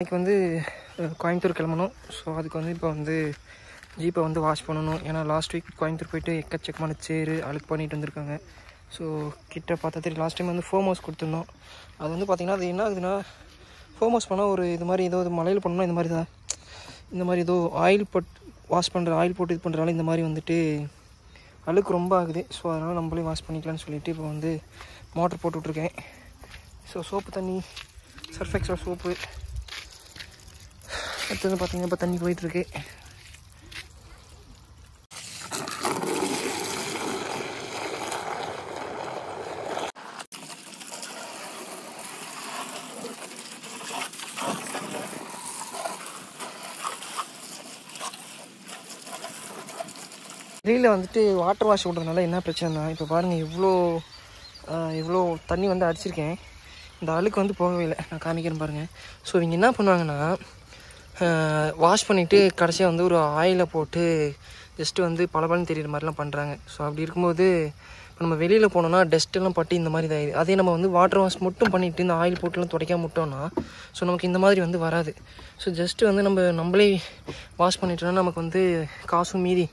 இன்றைக்கி வந்து கோயம்புத்தூர் கிளம்பணும். ஸோ அதுக்கு வந்து இப்போ வந்து ஜீப்பை வந்து வாஷ் பண்ணணும். ஏன்னா லாஸ்ட் வீக் கோயம்புத்தூர் போய்ட்டு எக்கச்சக்கமான சேரு அழுக்கு பண்ணிட்டு வந்திருக்காங்க. ஸோ கிட்ட பார்த்தா தெரியும், லாஸ்ட் டைம் வந்து ஃபோம் ஹவுஸ் கொடுத்துருந்தோம். அது வந்து பார்த்திங்கன்னா அது என்ன ஆகுதுன்னா, ஃபோம் ஹவுஸ் பண்ணால் ஒரு இது மாதிரி ஏதோ மலையில் பண்ணோம்னா இந்த மாதிரி தான், இந்த மாதிரி ஏதோ ஆயில் ஆயில் போட்டு இது பண்ணுறதால இந்த மாதிரி வந்துட்டு அழுக்கு ரொம்ப ஆகுது. ஸோ அதனால் நம்மளே வாஷ் பண்ணிக்கலாம்னு சொல்லிவிட்டு இப்போ வந்து மோட்டர் போட்டு விட்ருக்கேன். ஸோ சோப்பு தண்ணி, சர்ஃப் எக்ஸல் சோப்பு, அடுத்தது பார்த்திங்கன்னா இப்போ தண்ணி போயிட்டுருக்கு. வெளியில் வந்துட்டு வாட்டர் வாஷ் விட்றதுனால என்ன பிரச்சனைனா, இப்போ பாருங்கள் இவ்வளோ தண்ணி வந்து அடிச்சிருக்கேன். இந்த அழுக்கு வந்து போகவே இல்லை. நான் காமிக்கிறேன் பாருங்கள். ஸோ இவங்க என்ன பண்ணுவாங்கன்னா, வாஷ் பண்ணிவிட்டு கடைசியாக வந்து ஒரு ஆயிலை போட்டு ஜஸ்ட்டு வந்து பளபளன்னு தெரியுற மாதிரிலாம் பண்ணுறாங்க. ஸோ அப்படி இருக்கும்போது இப்போ நம்ம வெளியில் போனோம்னா டஸ்ட்டெல்லாம் பட்டு இந்த மாதிரி தான். அதே நம்ம வந்து வாட்டர் வாஷ் மட்டும் பண்ணிவிட்டு இந்த ஆயில் போட்டுலாம் துடைக்காம விட்டோம்னா ஸோ நமக்கு இந்த மாதிரி வந்து வராது. ஸோ ஜஸ்ட்டு வந்து நம்மளே வாஷ் பண்ணிட்டோம்னா நமக்கு வந்து காசும் மீதி.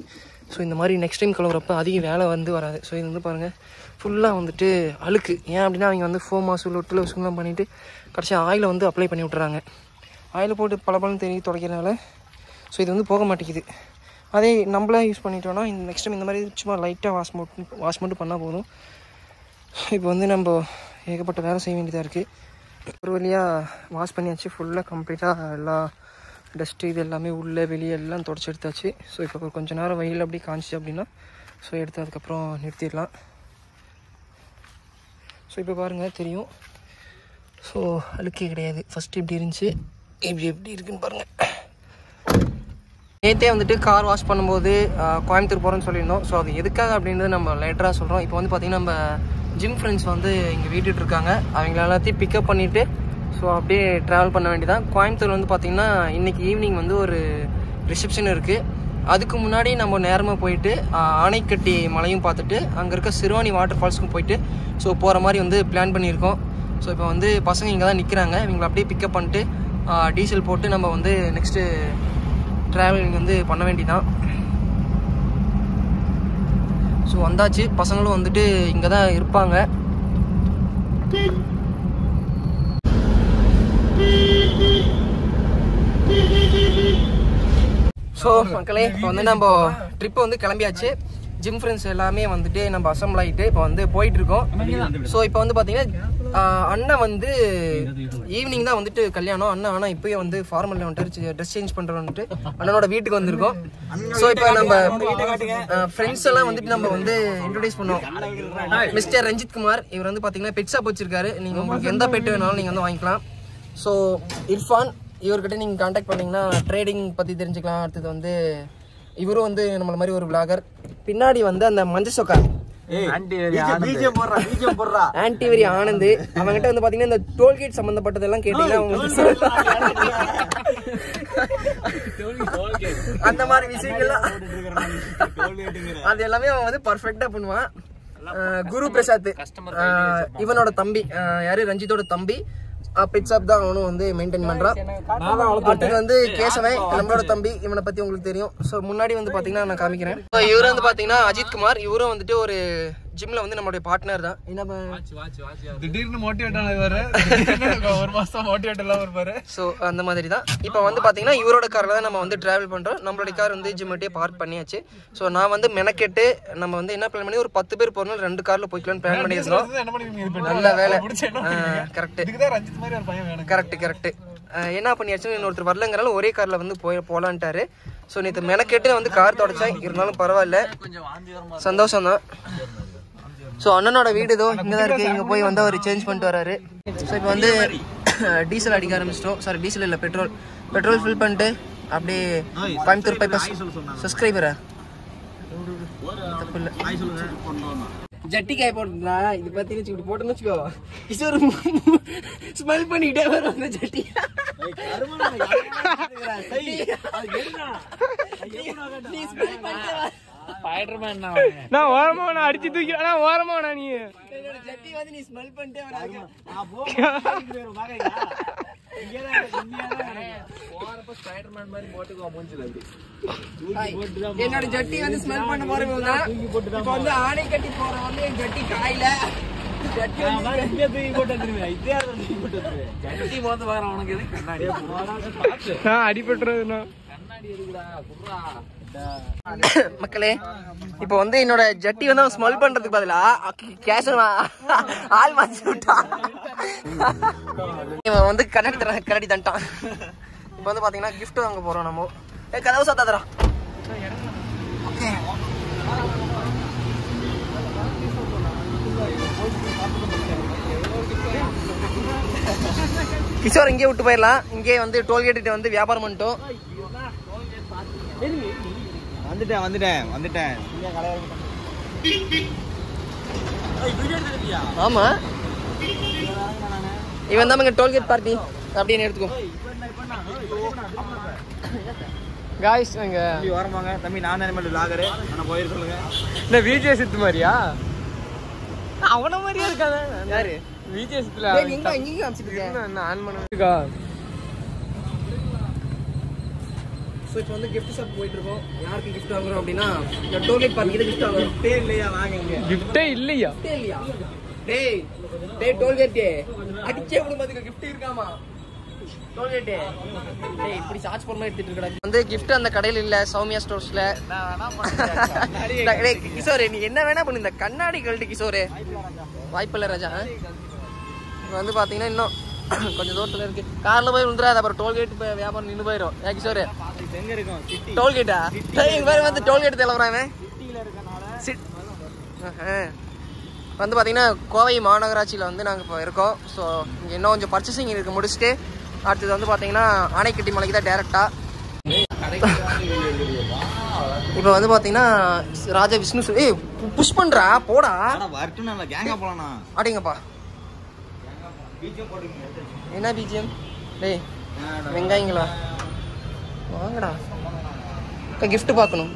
ஸோ இந்த மாதிரி நெக்ஸ்ட் டைம் கழுவுறப்ப அதிக வேலை வந்து வராது. ஸோ இது வந்து பாருங்கள் ஃபுல்லாக வந்துட்டு அழுக்கு. ஏன் அப்படின்னா அவங்க வந்து ஃபோம் வாஷ் லொட்டில் வசுங்கெலாம் பண்ணிவிட்டு கடைசியாக ஆயிலை வந்து அப்ளை பண்ணி விட்டுறாங்க. ஆயில் போட்டு பளபளன்னு தெரிய துடைக்கிறனால ஸோ இது வந்து போக மாட்டேங்குது. அதே நம்மளே யூஸ் பண்ணிட்டோன்னா இந்த நெக்ஸ்ட் டைம் இந்த மாதிரி சும்மா லைட்டாக வாஷ் மட்டும் பண்ணால் போதும். இப்போ வந்து நம்ம ஏகப்பட்ட வேலை செய்ய வேண்டியதாக இருக்குது. ஒரு வழியாக வாஷ் பண்ணியாச்சு. ஃபுல்லாக கம்ப்ளீட்டாக எல்லா டஸ்ட்டு இது எல்லாமே உள்ளே வெளியே எல்லாம் தொடச்சி எடுத்தாச்சு. ஸோ இப்போ கொஞ்சம் நேரம் வெயில் அப்படி காஞ்சிச்சு அப்படின்னா ஸோ எடுத்து அதுக்கப்புறம் நிறுத்திடலாம். ஸோ இப்போ பாருங்கள் தெரியும். ஸோ அழுக்கே கிடையாது. ஃபஸ்ட்டு இப்படி இருந்துச்சு, எப்படி இருக்குன்னு பாருங்கள். நேற்றே வந்துட்டு கார் வாஷ் பண்ணும்போது கோயம்புத்தூர் போகிறோன்னு சொல்லியிருந்தோம். ஸோ அது எதுக்காக அப்படின்றது நம்ம லேட்டராக சொல்கிறோம். இப்போ வந்து பார்த்திங்கன்னா நம்ம ஜிம் ஃப்ரெண்ட்ஸ் வந்து இங்கே வீட்டுட்டு இருக்காங்க. அவங்கள எல்லாத்தையும் பிக்கப் பண்ணிவிட்டு ஸோ அப்படியே ட்ராவல் பண்ண வேண்டியதான். கோயம்புத்தூர் வந்து பார்த்திங்கன்னா இன்றைக்கி ஈவினிங் வந்து ஒரு ரிசப்ஷன் இருக்குது. அதுக்கு முன்னாடி நம்ம நேரமாக போயிட்டு ஆனைக்கட்டி மலையும் பார்த்துட்டு அங்கே இருக்க சிறுவாணி வாட்டர் ஃபால்ஸுக்கும் போயிட்டு ஸோ போகிற மாதிரி வந்து பிளான் பண்ணியிருக்கோம். ஸோ இப்போ வந்து பசங்க இங்கே தான் நிற்கிறாங்க. இவங்களை அப்படியே பிக்கப் பண்ணிட்டு டீசல் போட்டு நம்ம வந்து நெக்ஸ்ட்டு ட்ராவலிங் வந்து பண்ண வேண்டியதான். ஸோ வந்தாச்சு. பசங்களும் வந்துட்டு இங்கே தான் இருப்பாங்க. ஸோ மக்களே இப்போ வந்து நம்ம ட்ரிப்பு வந்து கிளம்பியாச்சு. ஜிம் ஃப்ரெண்ட்ஸ் எல்லாமே வந்துட்டு நம்ம அசம்பிள் ஆகிட்டு இப்போ வந்து போயிட்டுருக்கோம். ஸோ இப்போ வந்து பார்த்தீங்கன்னா அண்ணன் வந்து ஈவினிங் தான் வந்துட்டு கல்யாணம். அண்ணன் ஆனால் இப்போயே வந்து ஃபார்மலில் வந்துட்டு ட்ரெஸ் சேஞ்ச் பண்ணுறோன்ட்டு அண்ணனோட வீட்டுக்கு வந்திருக்கோம். ஸோ இப்போ நம்ம ஃப்ரெண்ட்ஸ் எல்லாம் வந்துட்டு நம்ம வந்து இன்ட்ரோடியூஸ் பண்ணுவோம். மிஸ்டர் ரஞ்சித் குமார், இவர் வந்து பார்த்தீங்கன்னா பெட் ஷாப் வச்சிருக்காரு. நீங்கள் உங்களுக்கு எந்த பெட் வேணாலும் நீங்கள் வந்து வாங்கிக்கலாம். ஸோ இர்ஃபான், இவர்கிட்ட நீங்கள் கான்டாக்ட் பண்ணிங்கன்னா ட்ரேடிங் பற்றி தெரிஞ்சுக்கலாம். அடுத்தது வந்து இவரும் வந்து நம்மள மாதிரி ஒரு விளாகர். பின்னாடி வந்து அந்த மஞ்ச சொக்கா ஆன்டிவரி ஆனந்த், அவங்ககிட்ட வந்து பாத்தீங்கன்னா இந்த டோல்கேட் சம்பந்தப்பட்டதெல்லாம் கேட்டீங்கன்னா அந்த மாதிரி விஷயங்கள்லாம் அது எல்லாமே அவன் வந்து பர்ஃபெக்டா பண்ணுவான். குரு பிரசாத் இவனோட தம்பி, யாரு ரஞ்சித்தோட தம்பி, பெட் ஷாப் தான் அவனும் வந்து மெயின்டைன் பண்றான். அடுத்து வந்து கேசவன் நம்மளோட தம்பி, இவனை பத்தி உங்களுக்கு தெரியும். ஸோ முன்னாடி வந்து பாத்தீங்கன்னா நான் காமிக்கிறேன். இவரு வந்து பாத்தீங்கன்னா அஜித் குமார், இவரும் வந்துட்டு ஒரு ஜிம்ல வந்து நம்மளுடைய பார்ட்னர் தான். திடீர்னு மோட்டிவேட் ஆனது ஒரு மாசம் மோட்டிவேட் எல்லாம் இருப்பாரு. ஸோ அந்த மாதிரி தான். இப்போ வந்து பாத்தீங்கன்னா இவரோட கார்ல தான் நம்ம வந்து டிராவல் பண்றோம். நம்மளுடைய கார் வந்து ஜிம்மிட்டே பார்க் பண்ணியாச்சு. ஸோ நான் வந்து மெனக்கெட்டு நம்ம வந்து என்ன பிளான் பண்ணி ஒரு 10 பேர் போறோம், 2 கார்ல போய்க்கலாம்னு பிளான் பண்ணியிருந்தோம். நல்ல வேலை. Correct correct. என்ன பண்ணியாச்சுன்னு இன்னொருத்தர் வரலங்கிறனால ஒரே கார்ல வந்து போலான்ட்டாரு. ஸோ நேற்று மெனக்கெட்டு வந்து கார் தொடச்சேன், இருந்தாலும் பரவாயில்ல, சந்தோஷம் தான். ஸோ அண்ணனோட வீடு இதோ இங்கே தான் இருக்குது. இங்கே போய் வந்து அவர் சேஞ்ச் பண்ணிட்டு வராரு. ஸோ இப்போ வந்து டீசல் அடிக்க ஆரம்பிச்சிட்டோம். சாரி, டீசல் இல்லை, பெட்ரோல் ஃபில் பண்ணிட்டு அப்படியே கோயம்புத்தூர் பைபாஸ். சப்ஸ்கிரைபரா தப்பு இல்லை, ஜட்டி காய போட்டுங்களா? இது பத்தி இப்படி போட்டோன்னு வச்சுக்கோ, கிஷோர் ஸ்மெல் பண்ணிக்கிட்டே வரும் அந்த ஜட்டி. ஸ்பைடர்மேன் நான் ஓரமா நான் அடிச்சு தூக்கி நான் ஓரமா நீ ஜட்டி வந்து நீ ஸ்மெல் பண்ணிட்டே வராங்க. என்னோட ஜட்டி வந்து ஸ்மெல் பண்ண போறவங்க இப்ப வந்து ஆணை கட்டி போற வந்து என் ஜட்டி காயில ஜட்டி அடிபட்டுறதுண்ணா மக்களே இப்ப வந்து என்னோட ஜட்டி வந்து அவன் ஸ்மெல் பண்றதுக்கு பதிலா கேஷ் ஆள் மாத்தி விட்டான். இவன் வந்து கண்ணாடி தண்டான். இப்ப வந்து பாத்தீங்கன்னா கிஃப்ட் வாங்க போறோம் நம்ம. கதவு சாத்தாதரா. கிஷோர் இங்கே விட்டு போயிடலாம். இங்கே வந்து டோல்கேட்டு வந்து வியாபாரம் பண்ணிட்டோம். வந்துட்டேன். ஆமா இவன் தான் டோல்கேட் பார்ட்டி அப்படின்னு எடுத்துக்கோ. காய்ஸ் அங்க வரமாங்க தம்பி. நான் அனிமல் விளாகரு நான் போயிரு சொல்லுங்க. இந்த விஜய் சித்து மாதிரியா? அவன மாதிரியா இருக்கானே. யாரு விஜய் சித்துல? எங்க எங்க காமிச்சிட்டு நான் ஆன் பண்ணுவேக்கா. சோ இப்போ வந்து gift shop போயிட்டு இருக்கோம். யாருக்கு gift வாங்குறோம் அப்படினா இந்த டோல்கேட் பார்ட்டிக்கு gift வாங்குறோம். கிஃப்டே இல்லையா? வாங்குங்க. கிஃப்டே இல்லையா? டேய் டோல்கேட் அடிச்சே விடு மாதிரி gift இருக்காமா? டோல்கேட் டேய் இப்படி சார்ஜ் பண்ண எடுத்துட்டு இருக்கடா. வந்து gift அந்த கடையில இல்ல, சௌமியா ஸ்டோர்ஸ்ல. டேய் கிஷோரே நீ என்ன வேணா பண்ணு. இந்த கண்ணாடி கழட்டி கிஷோரே. வாய்ப்பில்லை ராஜா. இப்போ வந்து பாத்தீங்கன்னா இன்னும் கொஞ்சம் தூரத்துல இருக்கு. கார்ல போய் விழுந்துறாது. அப்புறம் டோல்கேட் வியாபாரம் நின்று போயிடும். கிஷோரே டோல்கேட்டா? எங்க பேர் வந்து டோல்கேட் தெலவறாங்க. வந்து பாத்தீங்கன்னா கோவை மாநகராட்சியில வந்து நாங்க இப்போ இருக்கோம். ஸோ இங்க இன்னும் கொஞ்சம் பர்ச்சேசிங் இருக்கு முடிச்சுட்டு அடுத்தது வந்து பாத்தீங்கன்னா ஆனைக்கட்டி மலைக்கு தான் டேரக்டா. இப்போ வந்து பாத்தீங்கன்னா ராஜா விஷ்ணு ஏய் புஷ் பண்றா போடா. அடிங்கப்பா. என்ன பிஜிஎம்? டேய் வெங்காயங்களா வாங்கடா. கிஃப்ட் பார்க்கணும்.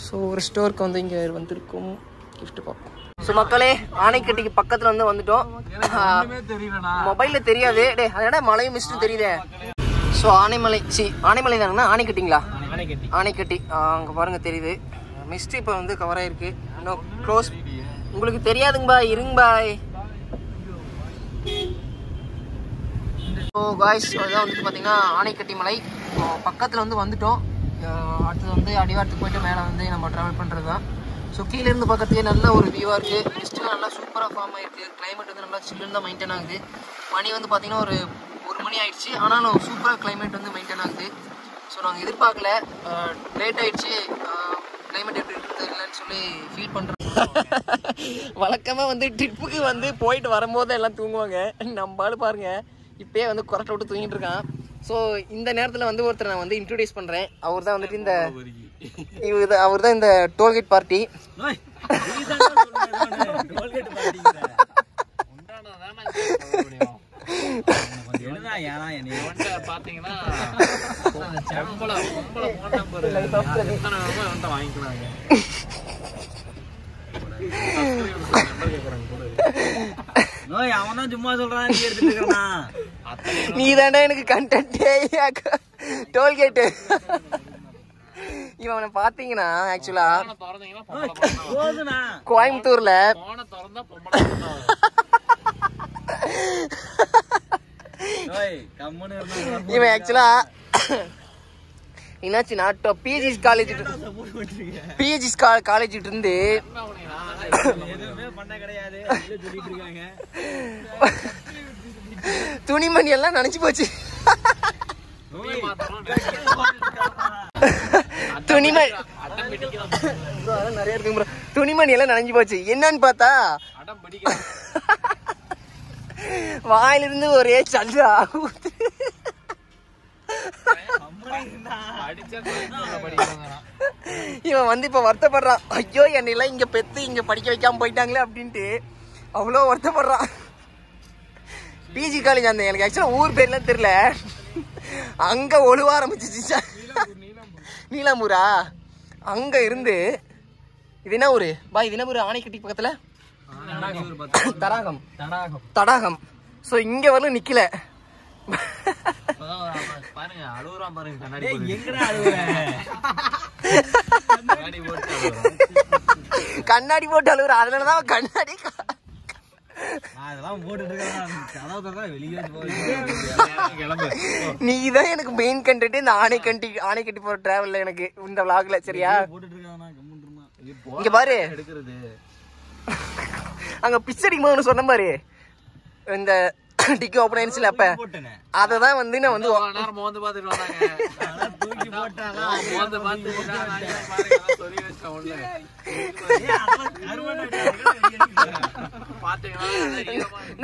ஸோ ஒரு ஸ்டோருக்கு வந்து இங்கே வந்திருக்கோம். கிஃப்ட் பார்ப்போம். ஸோ மக்களே ஆனைக்கட்டிக்கு பக்கத்தில் வந்து வந்துட்டோம். மொபைலில் தெரியாது. டே அதோட மலையும் மிஸ்ட்டும் தெரியுதே. ஸோ ஆனைமலை தானே? ஆனைக்கட்டிங்களா? ஆனைக்கட்டி அங்கே பாருங்க தெரியுது. மிஸ்ட் இப்போ வந்து கவர் ஆயிருக்கு. இன்னும் க்ளோஸ் உங்களுக்கு தெரியாதுங்க பாய். இருங்க பாய். ஸோ காய்ஸ் அதான் வந்துட்டு பார்த்தீங்கன்னா ஆனைக்கட்டி மலை பக்கத்தில் வந்து வந்துட்டோம். அடுத்தது வந்து அடிவாரத்துக்கு போயிட்டு மேலே வந்து நம்ம ட்ராவல் பண்ணுறது தான். ஸோ கீழேருந்து பக்கத்துலேயே நல்ல ஒரு வியூவாக இருக்குது. மிஸ்ட்லாம் நல்லா சூப்பராக ஃபார்ம் ஆகிருக்கு. கிளைமேட் வந்து நல்லா சில்லுன்னு தான் மெயின்டைன் ஆகுது. மணி வந்து பார்த்தீங்கன்னா ஒரு மணி ஆயிடுச்சு. ஆனாலும் சூப்பராக கிளைமேட் வந்து மெயின்டைன் ஆகுது. ஸோ நாங்கள் எதிர்பார்க்கல. லேட் ஆயிடுச்சு. கிளைமேட் எப்படி இருக்குன்னு சொல்லி ஃபீல் பண்ணுறோம். வழக்கமாக வந்து ட்ரிப்புக்கு வந்து போயிட்டு வரும்போது எல்லாம் தூங்குவாங்க. நம்ம ஆளு பாருங்க இப்பயே வந்து குரட்டை விட்டு தூங்கிட்டு இருக்கான். ஸோ இந்த நேரத்தில் வந்து ஒருத்தர் நான் வந்து இன்ட்ரோடியூஸ் பண்ணுறேன். அவர் தான் வந்துட்டு அவர் தான் இந்த டோல்கேட் பார்ட்டி. சும்மா சொல்றான் நீ தானே எனக்கு கண்டென்ட்டே டோல்கேட்டு. இவனை பாத்தீங்கன்னா ஆக்சுவலா கோயம்புத்தூர்ல இவன் ஆக்சுவலா என்னாச்சுன்னா பிஜிஸ் காலேஜ் இருந்து துணிமணி எல்லாம் நினைச்சு போச்சு. நிறைய இருக்கு. துணிமணி எல்லாம் நனைஞ்சு போச்சு. என்னன்னு பார்த்தா வாயிலிருந்து ஒரே சல்லா. இவன் வந்து இப்ப வருத்தப்படுறான். ஐயோ என்னெல்லாம் இங்க பெத்து இங்க படிக்க வைக்காம போயிட்டாங்களே அப்படின்ட்டு அவ்வளோ வருத்தப்படுறான். பிஜி காலேஜ் அந்த எனக்கு ஆக்சுவலா ஊர் பேர்லாம் தெரியல. அங்க ஒழுவ ஆரம்பிச்சிச்சு. நீலாம்பூரா? அங்க இருந்து இது என்ன ஊரு பாய்? இது என்ன ஊரு? ஆனைக்கட்டி பக்கத்துல தடாகம். ஸோ இங்க வரல நிக்கல. பாருங்க அழுகுறான் பாருங்க. கண்ணாடி எங்கடா அழுகுறேன்? கண்ணாடி போட்டு அழுகுற. அதனாலதான் கண்ணாடி அதெல்லாம் போட்டுட்டு இருக்கேன். வெளியே கிளம்பு. நீதான் எனக்கு மெயின் கண்டென்ட் இந்த ஆணைக்கட்டி போற டிராவல்ல எனக்கு இந்த vlogல. சரியா போட்டுட்டு இருக்கான். இங்க பாரு எடுக்கிறது அங்க பிச்சை அடிக்கும் போது சொன்ன பாரு இந்த டிக்கி ஓபன் ஆயிடுச்சுல அப்ப அததான் வந்து நான் வந்து நேரம் மோந்து பாத்துட்டு வந்தாங்க. தூக்கி போட்டானா மோந்து பாத்து சொல்லி வச்சேன் உள்ள.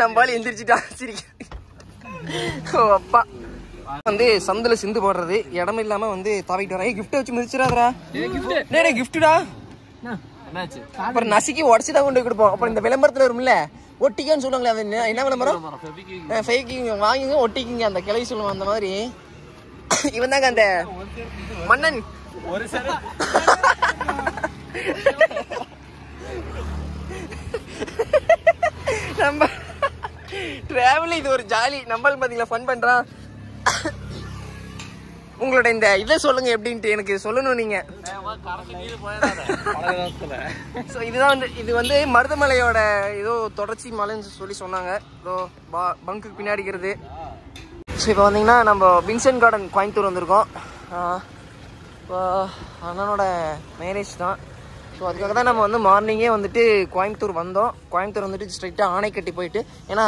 நம்மளால எந்திரிச்சுட்டா சிரிக்க. ஓ அப்பா வந்து சந்தில சிந்து போடுறது இடம் இல்லாம வந்து தாவிட்டு வரேன். கிஃப்ட் வச்சு மிதிச்சிடாதரா. கிஃப்டா என்னாச்சு? அப்புறம் நசுக்கி உடச்சுதான் கொண்டு கொடுப்போம். அப்புறம் இந்த விளம்பரத்துல வரும்ல ஒட்டிக்கான்னு சொல்லுவாங்களே அது என்ன விளம்பரம்? வாங்கிங்க ஒட்டிக்கிங்க அந்த கிளை சொல்லுவோம் அந்த மாதிரி. இவன் தாங்க அந்த மன்னன். ஒரு சரி நம்ம டிராவல் இது ஒரு ஜாலி. நம்மளும் பாத்தீங்களா ஃபன் பண்றான். உங்களோட இந்த இதை சொல்லுங்க எப்படின்ட்டு எனக்கு சொல்லணும் நீங்க. ஸோ இதுதான் வந்து இது வந்து மருதமலையோட ஏதோ தொடர்ச்சி மலைன்னு சொல்லி சொன்னாங்க. ஏதோ பங்குக்கு பின்னாடிக்கிறது. ஸோ இப்போ வந்தீங்கன்னா நம்ம வின்சென்ட் கார்டன் கோயம்புத்தூர் வந்திருக்கோம். இப்போ அண்ணனோட மேரேஜ் தான். ஸோ அதுக்காக தான் நம்ம வந்து மார்னிங்கே வந்துட்டு கோயம்புத்தூர் வந்தோம். கோயம்புத்தூர் வந்துட்டு ஸ்ட்ரைட்டாக ஆணைக்கட்டி போயிட்டு, ஏன்னா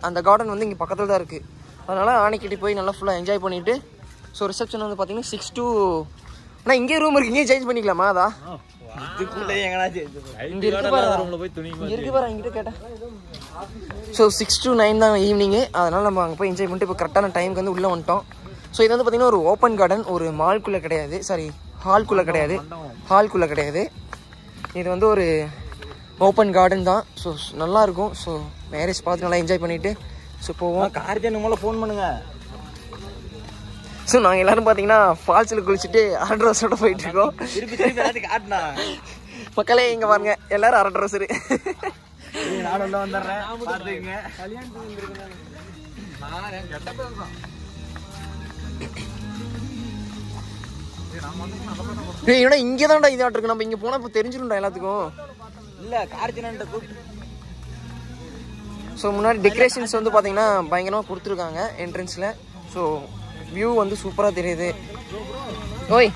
அந்த கார்டன் வந்து இங்கே பக்கத்தில் தான் இருக்குது. அதனால் ஆணைக்கட்டி போய் நல்லா ஃபுல்லாக என்ஜாய் பண்ணிவிட்டு, ஸோ ரிசப்ஷன் வந்து பார்த்தீங்கன்னா 6 to ஆனால் இங்கே ரூம் இருக்குது, இங்கேயே சேஞ்ச் பண்ணிக்கலாமா? அதா இதுக்குள்ளே எங்கடா இங்கே இருக்கு பாரு என்கிட்ட கேட்டேன். ஸோ 6 to 9 தான் ஈவினிங்கு. அதனால் நம்ம அங்கே போய் என்ஜாய் பண்ணிட்டு இப்போ கரெக்டான டைமுக்கு வந்து உள்ளே வந்துட்டோம். ஸோ இது வந்து பார்த்திங்கன்னா ஒரு ஓப்பன் கார்டன், ஒரு மால்குள்ளே கிடையாது, சாரி ஹால்குள்ளே கிடையாது. இது வந்து ஒரு ஓப்பன் கார்டன் தான். ஸோ நல்லாயிருக்கும். ஸோ மேரேஜ் பார்த்து நல்லா என்ஜாய் பண்ணிவிட்டு ஸோ போவோம். கார்த்தியன் மேலே ஃபோன் பண்ணுங்க. ஸோ நாங்கள் எல்லோரும் பார்த்தீங்கன்னா ஃபால்ஸில் குளிச்சுட்டு அரட்ரோஸோட போயிட்டுருக்கோம். காட்டினா மக்களே இங்கே பாருங்க எல்லோரும் அரட்ரோஸரு. நானும் வந்துடுறேன் பார்த்துங்க. ஏன்னா இங்கே தான்டா இதாட்டு இருக்கு. நம்ம இங்கே போனால் இப்போ தெரிஞ்சிடும்டா எல்லாத்துக்கும். இல்லை கார்த்தியன் கூப்பிட்டு. ஸோ முன்னாடி டெக்கரேஷன்ஸ் வந்து பார்த்தீங்கன்னா பயங்கரமாக கொடுத்துருக்காங்க என்ட்ரன்ஸில். ஸோ வியூ வந்து சூப்பராக தெரியுது. ஓய்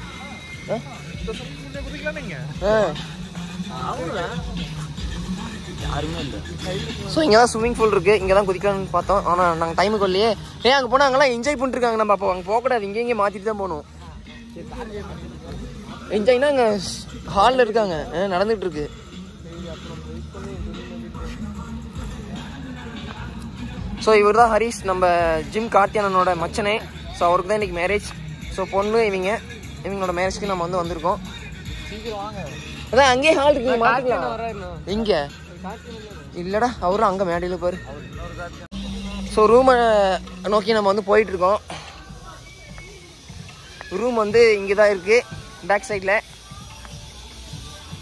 ஸோ இங்கே தான் ஸ்விம்மிங் பூல் இருக்குது, இங்கே தான் குதிக்கலாம்னு பார்த்தோம். ஆனால் நாங்கள் டைமுக்கு வரலையே. அங்கே போனால் அங்கெல்லாம் என்ஜாய் பண்ணிட்டுருக்காங்க. நம்ம அப்போ அங்கே போகக்கூடாது, இங்கே மாற்றிட்டு தான் போகணும். என்ஜாய்னா அங்கே ஹாலில் இருக்காங்க, நடந்துகிட்டு இருக்கு. ஸோ இவர் தான் ஹரிஷ், நம்ம ஜிம் கார்த்தியானனோட மச்சனே. ஸோ அவருக்கு தான் இன்றைக்கி மேரேஜ். ஸோ பொண்ணு இவங்களோட மேரேஜ்க்கு நம்ம வந்து வந்திருக்கோம். அதான் அங்கேயே ஹால் இருக்கு, மாற்றிக்கலாம். இங்கே இல்லைடா, அவரும் அங்கே மேடையில் பாரு. ஸோ ரூமை நோக்கி நம்ம வந்து போயிட்டுருக்கோம். ரூம் வந்து இங்கே தான் இருக்குது, பேக் சைடில்.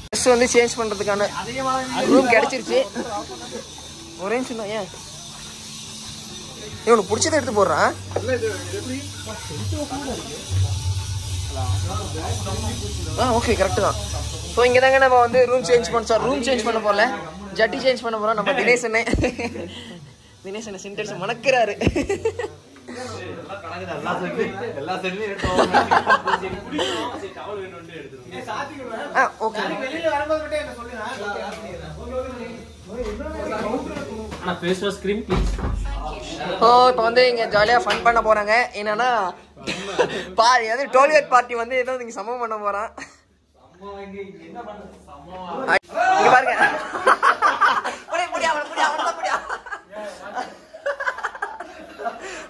ட்ரெஸ் வந்து சேஞ்ச் பண்ணுறதுக்கான ரூம் கிடச்சிருச்சு. ஒரே நிமிஷம் தான். ஏன் இவனுக்கு பிடிச்சதை எடுத்து போடுறான். ஓகே கரெக்டு தான். ஸோ இங்கே தாங்க நம்ம வந்து ரூம் சேஞ்ச் பண்ண போகல, ஜட்டி சேஞ்ச் பண்ண போகிறோம். நம்ம தினேசனே சின்டெக்ஸ் மணக்கிறாரு. ஓகே இப்போ வந்து இங்கே ஜாலியாக ஃபன் பண்ண போகிறாங்க. என்னன்னா ஏதாவது டோல்கேட் பார்ட்டி வந்து ஏதோ இங்கே சம்பவம் பண்ண போகிறான். இங்கே பாருங்க,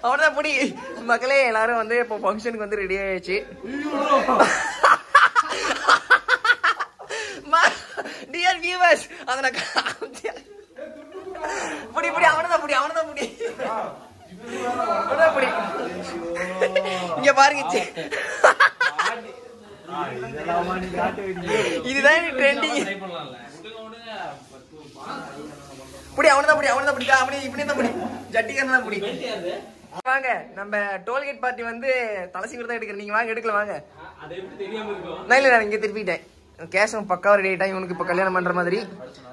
அவனதான் புடி. மக்களே எல்லாரும் வந்து இப்போ ஃபங்க்ஷனுக்கு வந்து ரெடி ஆயிடுச்சு. டியர் வியூவர்ஸ், அதை நான் அவனதான் புடி. இங்க பாருங்க, இதுதான் ட்ரெண்டிங். புடி அவனதான் பிடிக்கா அப்படி இப்படி தான் பிடி ஜட்டிக்காரன் தான் பிடி. வாங்க நம்ம டோல்கேட் பார்ட்டி வந்து தலைசி தான் எடுக்கிறேன். நீங்க வாங்க எடுக்கல வாங்க. இல்ல நான் இங்க திருப்பிட்டேன். கேஷம் பக்காவா ரெடி ஆயிட்டான். இவனுக்கு இப்ப கல்யாணம் பண்ற மாதிரி.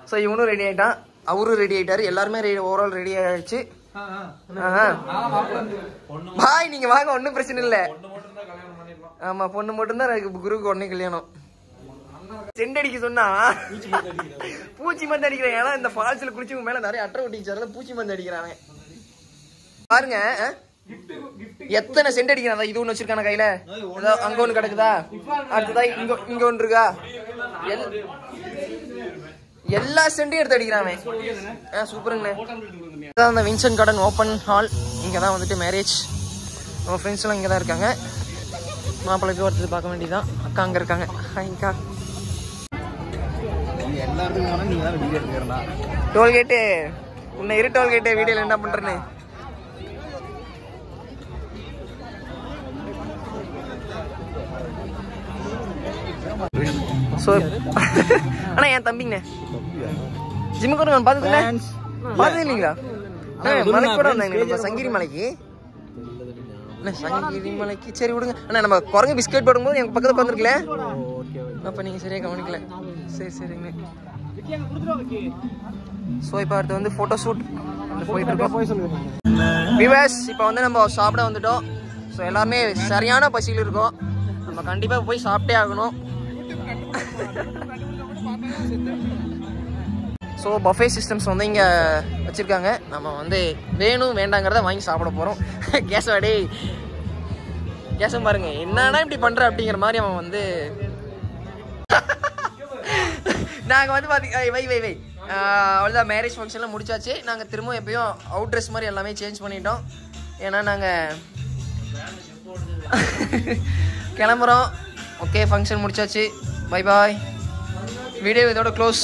ஸோ இவனும் ரெடி ஆயிட்டான், அவரும் ரெடி ஆயிட்டாரு, எல்லாருமே ஓவரால் ரெடி ஆயிடுச்சு. பாய் நீங்க வாங்க, ஒன்னும் பிரச்சனை இல்ல. ஆமா பொண்ணு மட்டும் தான் குருக்கு உடனே கல்யாணம். செண்ட் அடிக்க சொன்னா பூச்சி மருந்து அடிக்கிறேன். ஏன்னா இந்த ஃபால்ஸ்ல குளிச்சு மேல நிறைய அட்டை ஒட்டிச்சாரு, பூச்சி மருந்து அடிக்கிறாங்க. பாருங்க எத்தனை சென்ட் அடிக்கிறான். இது ஒண்ணு வச்சிருக்கான கையில, அங்க ஒண்ணு கிடக்குதா, அடுத்ததா இங்க ஒன்று இருக்கா, எல்லா சென்டையும் எடுத்து அடிக்கிறாங்க. சூப்பருங்க. அந்த வின்சென்ட் கார்டன் ஓப்பன் ஹால். இங்கே தான் வந்துட்டு மேரேஜ். நம்ம ஃப்ரெண்ட்ஸ் எல்லாம் இங்கே தான் இருக்காங்க. மாப்பிள்ளைக்கு ஒருத்தர் பார்க்க வேண்டியதான். அக்கா அங்கே இருக்காங்க. ஹாய்க்கா. டோல்கேட்டு உன்னை இரு. டோல்கேட்டு வீடியோவில் என்ன பண்ணுறேன்னு ஆனா என் தம்பிங்கண்ணே ஜிம்முக்கு ஒரு நான் பார்த்தது இல்லைங்களா? மலைக்கு கூட வந்தாங்க, சங்கிரி மலைக்கு. சங்கிரி மலைக்கு சரி விடுங்க அண்ணா. நம்ம குரங்கு பிஸ்கட் போடும்போது எங்க பக்கத்துல உட்காந்துருக்கல, அப்ப நீங்க சரியா கவனிக்கல. சரி சரிங்க. ஸோ இப்போ அடுத்து வந்து ஃபோட்டோ ஷூட் போயிட்டு இருக்கோம். விவாஸ் இப்போ வந்து நம்ம சாப்பிட வந்துட்டோம். ஸோ எல்லாருமே சரியான பசியில் இருக்கோம். நம்ம கண்டிப்பாக போய் சாப்பிட்டே ஆகணும். ஸோ பஃபே சிஸ்டம்ஸ் வந்து இங்கே வச்சுருக்காங்க. நம்ம வந்து வேணும் வேண்டாங்கிறத வாங்கி சாப்பிட போகிறோம். கேசவாடே கேசம் பாருங்க என்னன்னா இப்படி பண்ணுற அப்படிங்கிற மாதிரி அவன் வந்து நாங்கள் வந்து வை அவ்வளோதான். மேரேஜ் ஃபங்க்ஷன்லாம் முடிச்சாச்சு. நாங்கள் திரும்ப எப்பயும் அவுட் ட்ரெஸ் மாதிரி எல்லாமே சேஞ்ச் பண்ணிட்டோம். ஏன்னா நாங்கள் கிளம்புறோம். ஓகே ஃபங்க்ஷன் முடிச்சாச்சு. Bye bye. வீடியோ இதோட க்ளோஸ்.